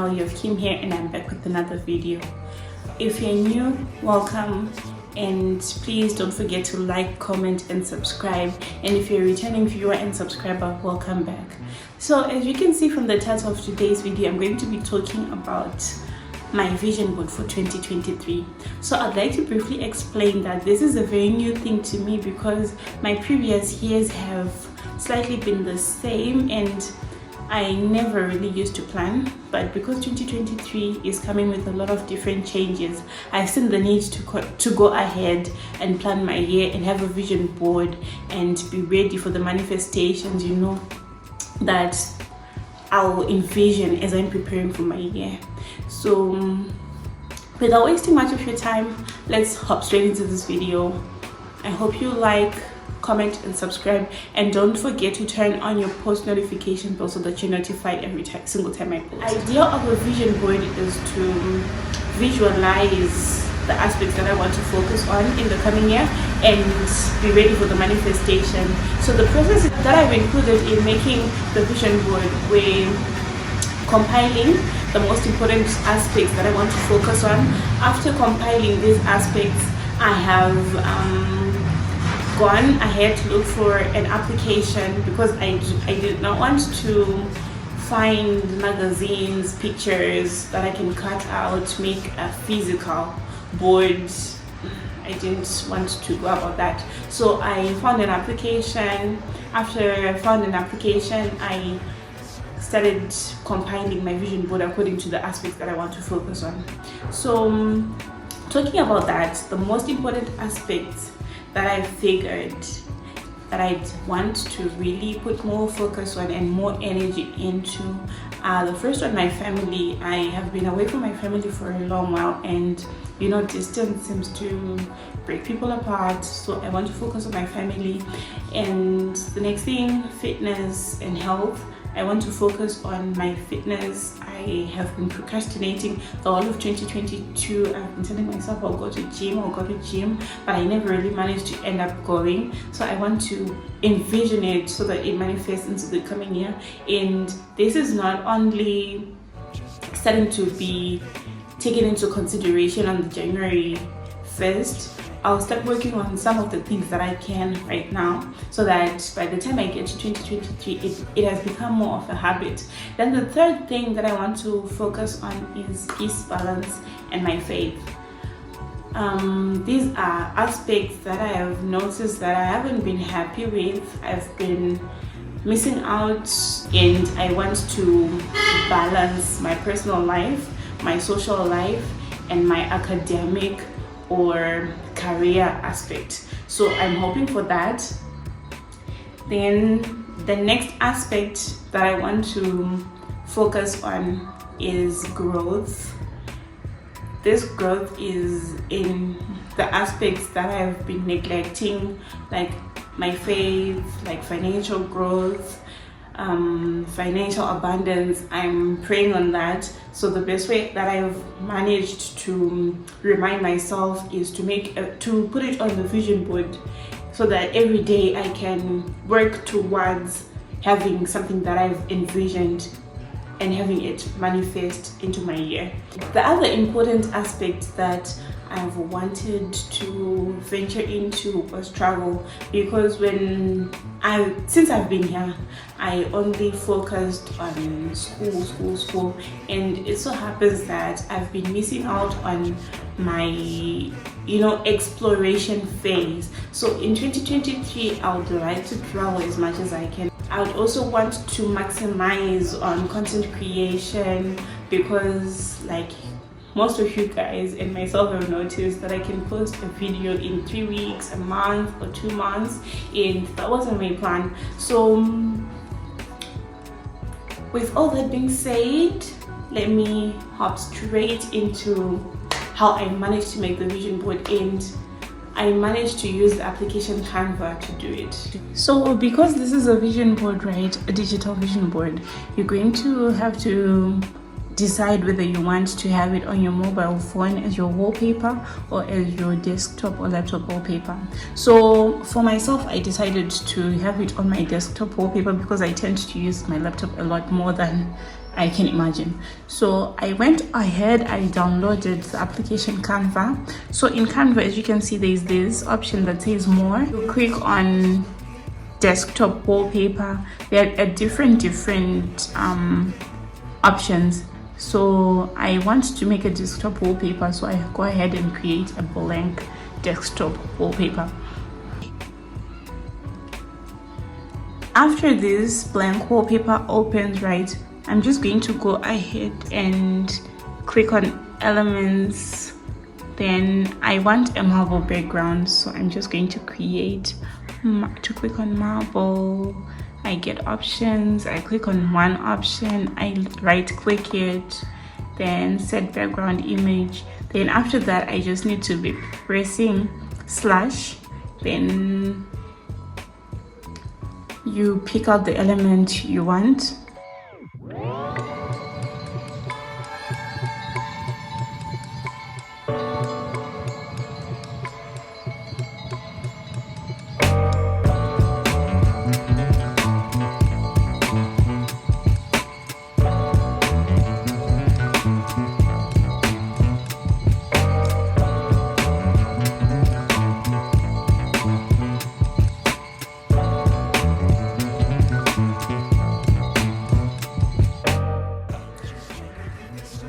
channel. You have Kim here, and I'm back with another video. If you're new, welcome, and please don't forget to like, comment and subscribe. And if you're a returning viewer and subscriber, welcome back. So as you can see from the title of today's video, I'm going to be talking about my vision board for 2023. So I'd like to briefly explain that this is a very new thing to me because my previous years have slightly been the same and I never really used to plan, but because 2023 is coming with a lot of different changes, I've seen the need to go ahead and plan my year and have a vision board and be ready for the manifestations, you know, that I'll envision as I'm preparing for my year. So without wasting much of your time, let's hop straight into this video. I hope you like, comment and subscribe, and don't forget to turn on your post notification bell so that you're notified every single time I post. The idea of a vision board is to visualize the aspects that I want to focus on in the coming year and be ready for the manifestation. So the process that I've included in making the vision board, we're compiling the most important aspects that I want to focus on. After compiling these aspects, I have gone ahead to look for an application because I did not want to find magazines, pictures that I can cut out, make a physical board. I didn't want to go about that. So I found an application. After I found an application, I started compiling my vision board according to the aspects that I want to focus on. So talking about that, the most important aspects that I figured that I'd want to really put more focus on and more energy into the first one, my family. I have been away from my family for a long while, and you know, distance seems to break people apart, so I want to focus on my family. And the next thing, fitness and health. I want to focus on my fitness. I have been procrastinating the whole of 2022. I've been telling myself I'll go to gym, but I never really managed to end up going. So I want to envision it so that it manifests into the coming year. And this is not only starting to be taken into consideration on the January 1st. I'll start working on some of the things that I can right now so that by the time I get to 2023, it has become more of a habit. Then the third thing that I want to focus on is peace, balance, and my faith. These are aspects that I have noticed that I haven't been happy with. I've been missing out, and I want to balance my personal life, my social life, and my academic or career aspect. So I'm hoping for that. Then the next aspect that I want to focus on is growth. This growth is in the aspects that I've been neglecting, like my faith, like financial growth, financial abundance. I'm praying on that. So the best way that I've managed to remind myself is to put it on the vision board so that every day I can work towards having something that I've envisioned and having it manifest into my year. The other important aspect that I've wanted to venture into was travel, because since I've been here, I only focused on school, and it so happens that I've been missing out on my, you know, exploration phase. So in 2023, I would like to travel as much as I can. I would also want to maximize on content creation because, like, most of you guys and myself have noticed that I can post a video in 3 weeks, a month or 2 months, and that wasn't my plan. So with all that being said, let me hop straight into how I managed to make the vision board, and I managed to use the application Canva to do it. So because this is a vision board, right, a digital vision board, you're going to have to decide whether you want to have it on your mobile phone as your wallpaper or as your desktop or laptop wallpaper. So for myself, I decided to have it on my desktop wallpaper because I tend to use my laptop a lot more than I can imagine. So I went ahead, I downloaded the application Canva. So in Canva, as you can see, there's this option that says more. You click on desktop wallpaper. There are different options. So I want to make a desktop wallpaper, so I go ahead and create a blank desktop wallpaper. After this blank wallpaper opens, right, I'm just going to go ahead and click on elements. Then I want a marble background, so I'm just going to click on marble. I get options, I click on one option, I right click it, then set background image. Then after that, I just need to be pressing slash, then you pick out the element you want.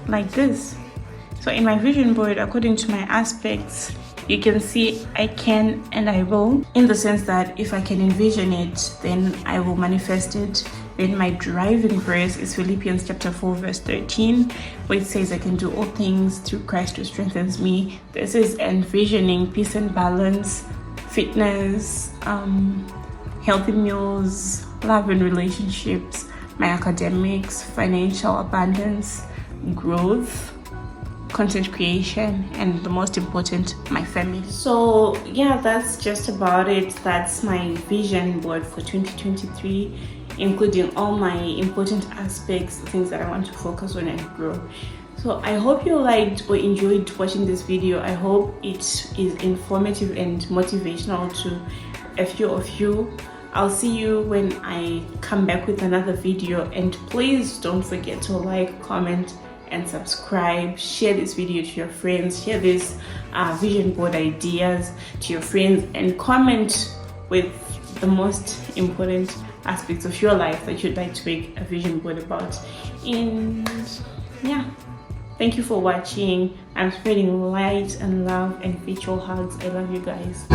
Like this. So in my vision board, according to my aspects, you can see I can and I will, in the sense that if I can envision it, then I will manifest it. Then my driving verse is Philippians chapter 4 verse 13, where it says I can do all things through Christ who strengthens me. This is envisioning peace and balance, fitness, healthy meals, love and relationships, my academics, financial abundance, growth, content creation, and the most important, my family. So yeah, that's just about it. That's my vision board for 2023, including all my important aspects, the things that I want to focus on and grow. So I hope you liked or enjoyed watching this video. I hope it is informative and motivational to a few of you. I'll see you when I come back with another video, and please don't forget to like, comment, and subscribe. Share this video to your friends, share this vision board ideas to your friends, and comment with the most important aspects of your life that you'd like to make a vision board about. And yeah, thank you for watching. I'm spreading light and love and virtual hugs. I love you guys.